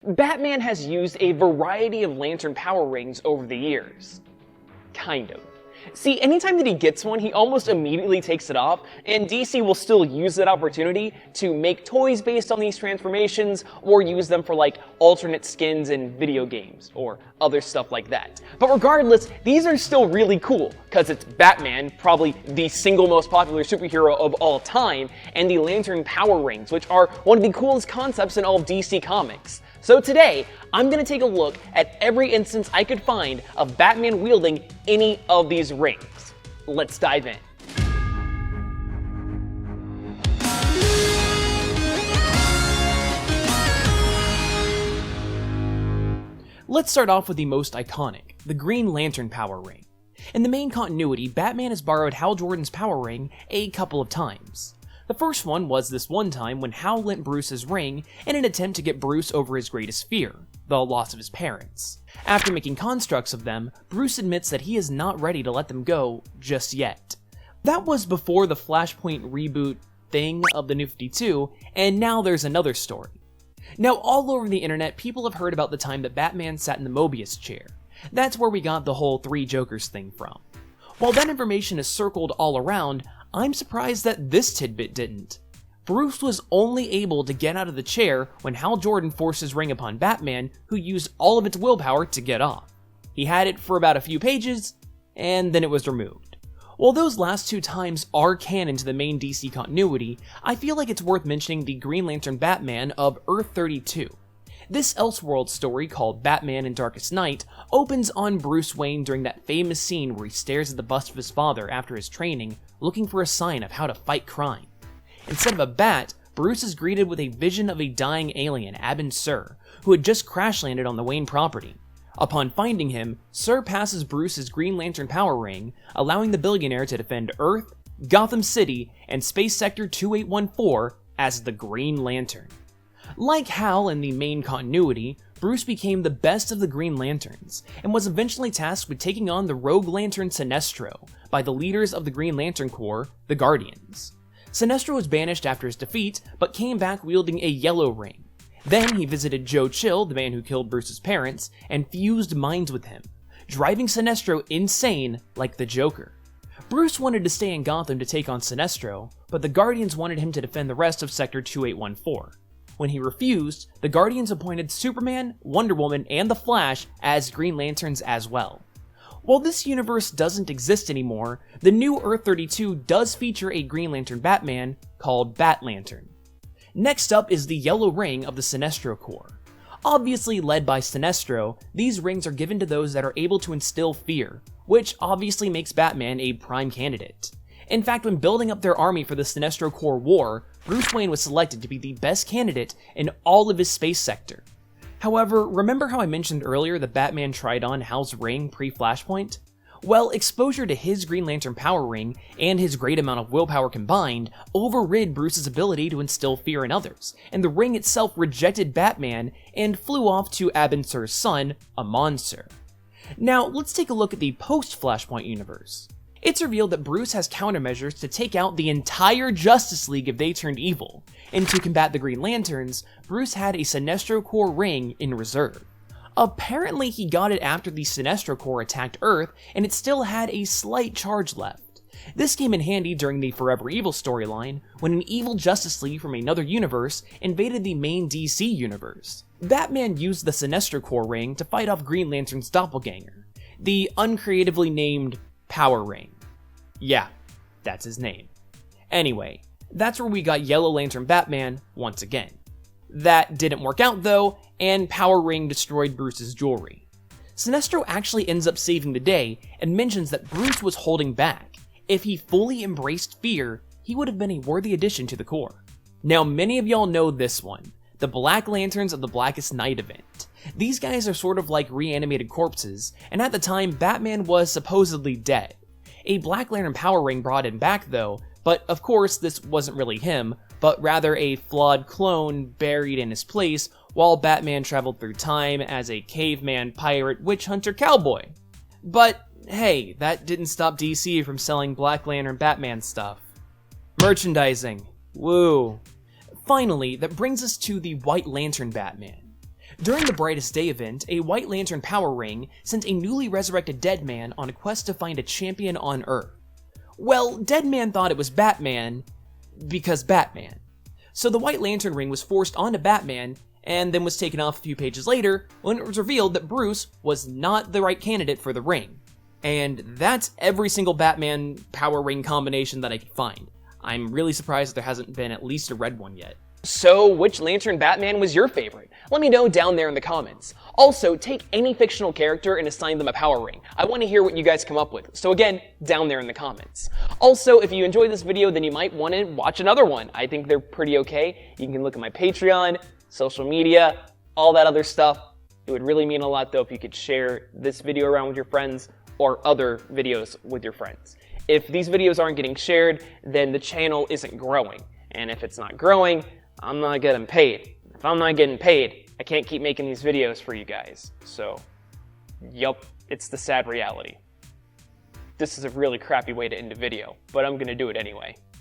Batman has used a variety of lantern power rings over the years. Kind of. See, anytime that he gets one, he almost immediately takes it off, and DC will still use that opportunity to make toys based on these transformations, or use them for like alternate skins in video games, or other stuff like that. But regardless, these are still really cool, because it's Batman, probably the single most popular superhero of all time, and the lantern power rings, which are one of the coolest concepts in all of DC Comics. So today, I'm going to take a look at every instance I could find of Batman wielding any of these rings. Let's dive in. Let's start off with the most iconic, the Green Lantern power ring. In the main continuity, Batman has borrowed Hal Jordan's power ring a couple of times. The first one was this one time when Hal lent Bruce his ring in an attempt to get Bruce over his greatest fear, the loss of his parents. After making constructs of them, Bruce admits that he is not ready to let them go just yet. That was before the Flashpoint reboot thing of the New 52, and now there's another story. Now all over the internet, people have heard about the time that Batman sat in the Mobius chair. That's where we got the whole Three Jokers thing from. While that information is circled all around, I'm surprised that this tidbit didn't. Bruce was only able to get out of the chair when Hal Jordan forced his ring upon Batman, who used all of its willpower to get off. He had it for about a few pages, and then it was removed. While those last two times are canon to the main DC continuity, I feel like it's worth mentioning the Green Lantern Batman of Earth 32. This Elseworld story, called Batman and Darkest Night, opens on Bruce Wayne during that famous scene where he stares at the bust of his father after his training, looking for a sign of how to fight crime. Instead of a bat, Bruce is greeted with a vision of a dying alien, Abin Sur, who had just crash-landed on the Wayne property. Upon finding him, Sur passes Bruce his Green Lantern power ring, allowing the billionaire to defend Earth, Gotham City, and Space Sector 2814 as the Green Lantern. Like Hal in the main continuity, Bruce became the best of the Green Lanterns, and was eventually tasked with taking on the rogue lantern Sinestro by the leaders of the Green Lantern Corps, the Guardians. Sinestro was banished after his defeat, but came back wielding a yellow ring. Then he visited Joe Chill, the man who killed Bruce's parents, and fused minds with him, driving Sinestro insane like the Joker. Bruce wanted to stay in Gotham to take on Sinestro, but the Guardians wanted him to defend the rest of Sector 2814. When he refused, the Guardians appointed Superman, Wonder Woman, and the Flash as Green Lanterns as well. While this universe doesn't exist anymore, the new Earth 32 does feature a Green Lantern Batman called Bat Lantern. Next up is the yellow ring of the Sinestro Corps. Obviously led by Sinestro, these rings are given to those that are able to instill fear, which obviously makes Batman a prime candidate. In fact, when building up their army for the Sinestro Corps War, Bruce Wayne was selected to be the best candidate in all of his space sector. However, remember how I mentioned earlier that Batman tried on Hal's ring pre-Flashpoint? Well, exposure to his Green Lantern power ring and his great amount of willpower combined overrid Bruce's ability to instill fear in others, and the ring itself rejected Batman and flew off to Abin Sur's son, Amon Sur. Now, let's take a look at the post-Flashpoint universe. It's revealed that Bruce has countermeasures to take out the entire Justice League if they turned evil, and to combat the Green Lanterns, Bruce had a Sinestro Corps ring in reserve. Apparently he got it after the Sinestro Corps attacked Earth, and it still had a slight charge left. This came in handy during the Forever Evil storyline, when an evil Justice League from another universe invaded the main DC universe. Batman used the Sinestro Corps ring to fight off Green Lantern's doppelganger, the uncreatively named Power Ring. Yeah, that's his name. Anyway, that's where we got Yellow Lantern Batman once again. That didn't work out though, and Power Ring destroyed Bruce's jewelry. Sinestro actually ends up saving the day and mentions that Bruce was holding back. If he fully embraced fear, he would have been a worthy addition to the Corps. Now many of y'all know this one, the Black Lanterns of the Blackest Night event. These guys are sort of like reanimated corpses, and at the time Batman was supposedly dead. A Black Lantern power ring brought him back though, but of course this wasn't really him, but rather a flawed clone buried in his place while Batman traveled through time as a caveman, pirate, witch hunter, cowboy. But hey, that didn't stop DC from selling Black Lantern Batman stuff. Merchandising. Woo. Finally, that brings us to the White Lantern Batman. During the Brightest Day event, a White Lantern power ring sent a newly resurrected Deadman on a quest to find a champion on Earth. Well, Deadman thought it was Batman because Batman. So the White Lantern ring was forced onto Batman and then was taken off a few pages later when it was revealed that Bruce was not the right candidate for the ring. And that's every single Batman power ring combination that I could find. I'm really surprised that there hasn't been at least a red one yet. So, which Lantern Batman was your favorite? Let me know down there in the comments. Also, take any fictional character and assign them a power ring. I want to hear what you guys come up with, so again, down there in the comments. Also, if you enjoyed this video, then you might want to watch another one. I think they're pretty okay. You can look at my Patreon, social media, all that other stuff. It would really mean a lot, though, if you could share this video around with your friends or other videos with your friends. If these videos aren't getting shared, then the channel isn't growing. And if it's not growing, I'm not getting paid. If I'm not getting paid, I can't keep making these videos for you guys. So, yup, it's the sad reality. This is a really crappy way to end a video, but I'm gonna do it anyway.